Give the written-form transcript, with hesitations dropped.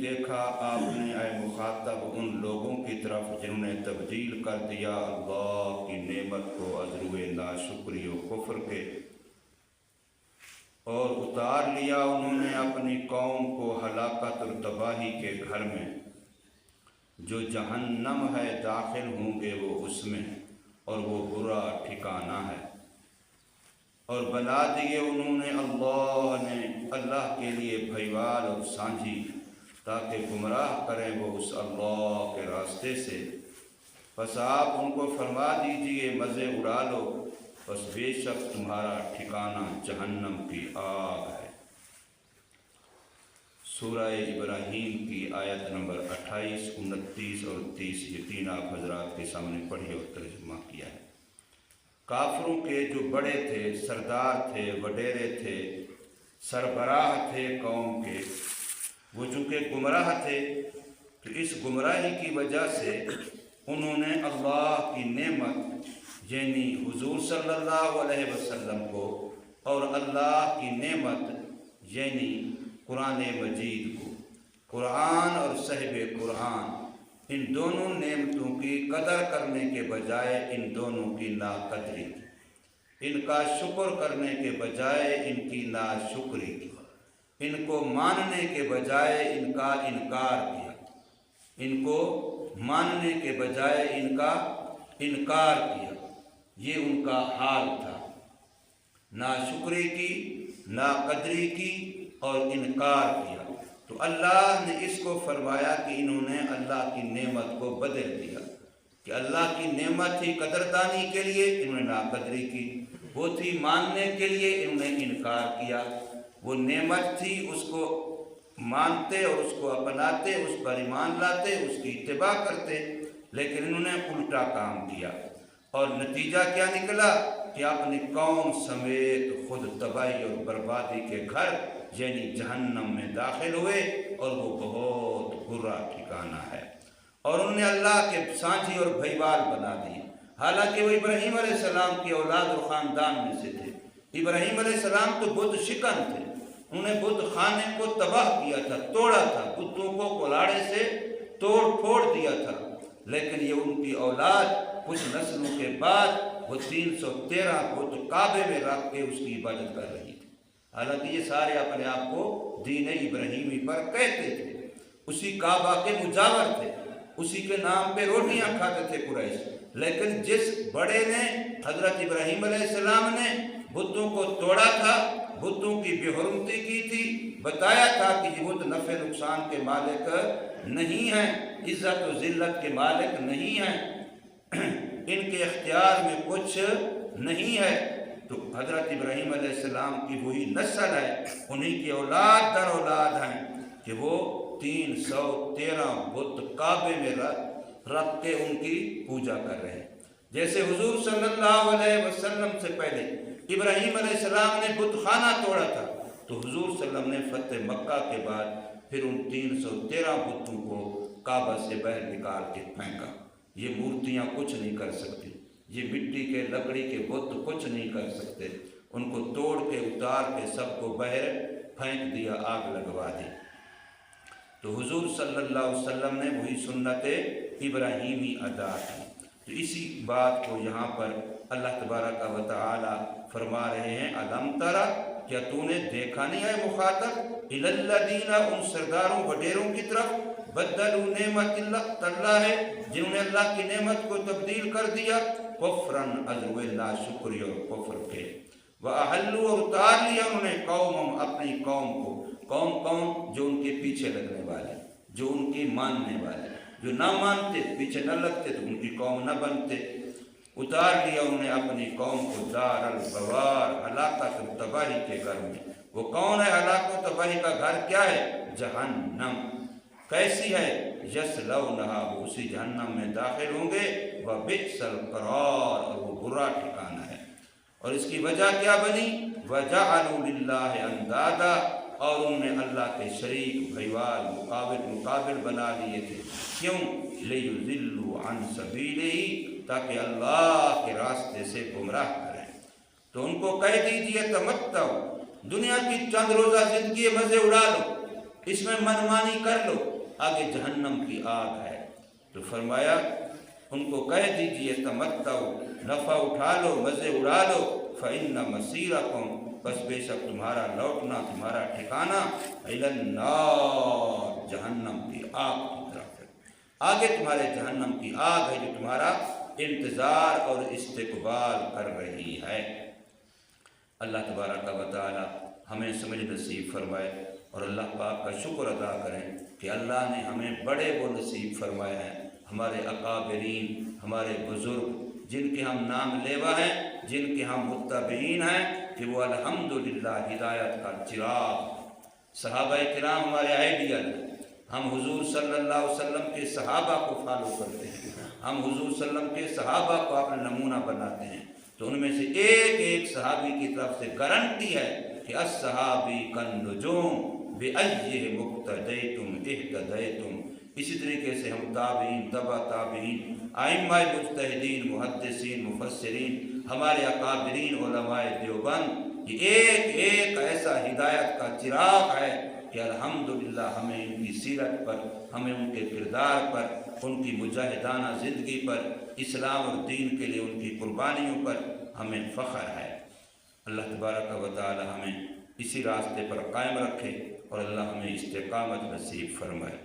دیکھا آپ نے اے مخاطب ان لوگوں کی طرف جنہوں نے تبدیل کر دیا اللہ کی نعمت کو از روئے ناشکری و کفر کے، اور اتار لیا انہوں نے اپنی قوم کو ہلاکت اور تباہی کے گھر میں، جو جہنم ہے داخل ہوں گے وہ اس میں، اور وہ برا ٹھکانہ ہے۔ اور بنا دیے انہوں نے اللہ کے لیے بھائیوال اور سانجھی، تاکہ گمراہ کریں وہ اس اللہ کے راستے سے۔ بس آپ ان کو فرما دیجئے مزے اڑا لو، بس بے شک تمہارا ٹھکانہ جہنم کی آگ ہے۔ سورہ ابراہیم کی آیت نمبر 28، 29 اور 30 یہ تین آپ حضرات کے سامنے پڑھی اور ترجمہ کیا ہے۔ کافروں کے جو بڑے تھے، سردار تھے، وڈیرے تھے، سربراہ تھے قوم کے، وہ چونکہ گمراہ تھے تو اس گمراہی کی وجہ سے انہوں نے اللہ کی نعمت یعنی حضور صلی اللہ علیہ وسلم کو، اور اللہ کی نعمت یعنی قرآن مجید کو، قرآن اور صاحب قرآن، ان دونوں نعمتوں کی قدر کرنے کے بجائے ان دونوں کی ناقدری کی، ان کا شکر کرنے کے بجائے ان کی ناشکری کی، ان کو ماننے کے بجائے ان کا انکار کیا، ان کو ماننے کے بجائے ان کا انکار کیا، یہ ان کا حال تھا، ناشکری کی، ناقدری کی اور انکار کیا۔ تو اللہ نے اس کو فرمایا کہ انہوں نے اللہ کی نعمت کو بدل دیا، کہ اللہ کی نعمت تھی قدردانی کے لیے، انہوں نے ناقدری کی، وہ تھی ماننے کے لیے، انہوں نے انکار کیا، وہ نعمت تھی اس کو مانتے اور اس کو اپناتے، اس پر ایمان لاتے، اس کی اتباع کرتے، لیکن انہوں نے الٹا کام کیا، اور نتیجہ کیا نکلا کہ اپنی قوم سمیت خود تباہی اور بربادی کے گھر یعنی جہنم میں داخل ہوئے، اور وہ بہت برا ٹھکانہ ہے۔ اور انہوں نے اللہ کے سانجھی اور بھائیوال بنا دیے، حالانکہ وہ ابراہیم علیہ السلام کی اولاد اور خاندان میں سے تھے۔ ابراہیم علیہ السلام تو بت شکن تھے، انہوں نے بت خانے کو تباہ کیا تھا، توڑا تھا، بتوں کو کلاڑے سے توڑ پھوڑ دیا تھا، لیکن یہ ان کی اولاد کچھ نسلوں کے بعد وہ 313 بت کعبے میں رکھ کے اس کی عبادت کر رہی تھی، حالانکہ یہ سارے اپنے آپ کو دین ابراہیمی پر کہتے تھے، اسی کعبہ کے مجاور تھے، اسی کے نام پہ روٹیاں کھاتے تھے قریش، لیکن جس بڑے نے حضرت ابراہیم علیہ السلام نے بتوں کو توڑا تھا، بتوں کی بے حرمتی کی تھی، بتایا تھا کہ یہ بت نفع نقصان کے مالک نہیں ہیں، عزت و ذلت کے مالک نہیں ہیں، ان کے اختیار میں کچھ نہیں ہے، تو حضرت ابراہیم علیہ السلام کی وہی نسل ہے، انہی کی اولاد در اولاد ہیں کہ وہ 313 بت کعبے میں رکھ کے ان کی پوجا کر رہے ہیں۔ جیسے حضور صلی اللہ علیہ وسلم سے پہلے ابراہیم علیہ السلام نے بت خانہ توڑا تھا، تو حضور صلی اللہ علیہ وسلم نے فتح مکہ کے بعد پھر ان 313 بتوں کو کعبہ سے باہر نکال کے پھینکا۔ یہ مورتیاں کچھ نہیں کر سکتی، یہ مٹی کے لکڑی کے بت کچھ نہیں کر سکتے، ان کو توڑ کے اتار کے سب کو باہر پھینک دیا، آگ لگوا دی۔ تو حضور صلی اللہ علیہ وسلم نے وہی سنت ابراہیمی ادا کی۔ تو اسی بات کو یہاں پر اللہ تبارک و تعالی فرما رہے ہیں، الم ترى، کیا تو نے دیکھا نہیں ہے مخاطب، الی الذین، ان سرداروں وڈیروں کی طرف، بدلوا نعمت اللہ ہے جنہوں نے اللہ کی نعمت کو تبدیل کر دیا، کفرن، عزو ناشکری اور کفر کے، وَأَحَلُّوا، اور اتار لیا انہوں نے قوم، اپنی قوم کو، قوم جو ان کے پیچھے لگنے والے، جو ان کی ماننے والے، جو نہ مانتے پیچھے نہ لگتے تو ان کی قوم نہ بنتے، اتار لیا انہوں نے اپنی قوم کو دار البوار، ہلاکت اور تباہی کے گھر میں۔ وہ کون ہے ہلاکت و تباہی کا گھر کیا ہے؟ جہنم۔ کیسی ہے؟ یصلونہا، وہ اسی جہنم میں داخل ہوں گے، وبئس القرار، اور وہ برا ٹھکانہ ہے۔ اور اس کی وجہ کیا بنی؟ وجعلوا للہ اندادا، اور انہوں نے اللہ کے شریک، بھائیوال، مقابل بنا لیے تھے۔ کیوں؟ لیضلوا عن سبیلہ، تاکہ اللہ کے راستے سے گمراہ کریں۔ تو ان کو کہہ دیجئے تمتعوا، دنیا کی چند روزہ زندگی مزے اڑا لو، اس میں منمانی کر لو، آگے جہنم کی آگ ہے۔ تو فرمایا ان کو کہہ دیجئے تمتعوا، نفع اٹھا لو، مزے اڑا لو، فإن مصیرکم، بس بے شک تمہارا لوٹنا، تمہارا ٹھکانہ، إلی النار، جہنم کی آگ کی طرف ہے۔ آگے تمہارے جہنم کی آگ ہے جو تمہارا انتظار اور استقبال کر رہی ہے۔ اللہ تبارک و تعالی ہمیں سمجھ نصیب فرمائے، اور اللہ پاک کا شکر ادا کریں کہ اللہ نے ہمیں بڑے وہ نصیب فرمائے ہیں، ہمارے اکابرین، ہمارے بزرگ جن کے ہم نام لیوا ہیں، جن کے ہم متبعین ہیں، کہ وہ الحمدللہ ہدایت کا چراغ۔ صحابہ کرام ہمارے آئیڈیل ہیں، ہم حضور صلی اللہ علیہ وسلم کے صحابہ کو فالو کرتے ہیں، ہم حضور صلی اللہ علیہ وسلم کے صحابہ کو اپنا نمونہ بناتے ہیں۔ تو ان میں سے ایک ایک صحابی کی طرف سے گارنٹی ہے کہ الصحابی کالنجوم بأیہ مقتدیتم اہتدیتم۔ اسی طریقے سے ہم تابعین، تبع تابعین، ائمہ مجتہدین، محدثین، مفسرین، ہمارے اکابرین علماء دیوبند، یہ ایک ایک ایسا ہدایت کا چراغ ہے کہ الحمدللہ ہمیں ان کی سیرت پر، ہمیں ان کے کردار پر، ان کی مجاہدانہ زندگی پر، اسلام اور دین کے لیے ان کی قربانیوں پر ہمیں فخر ہے۔ اللہ تبارک و تعالی ہمیں اسی راستے پر قائم رکھے، اور اللہ ہمیں استقامت نصیب فرمائے۔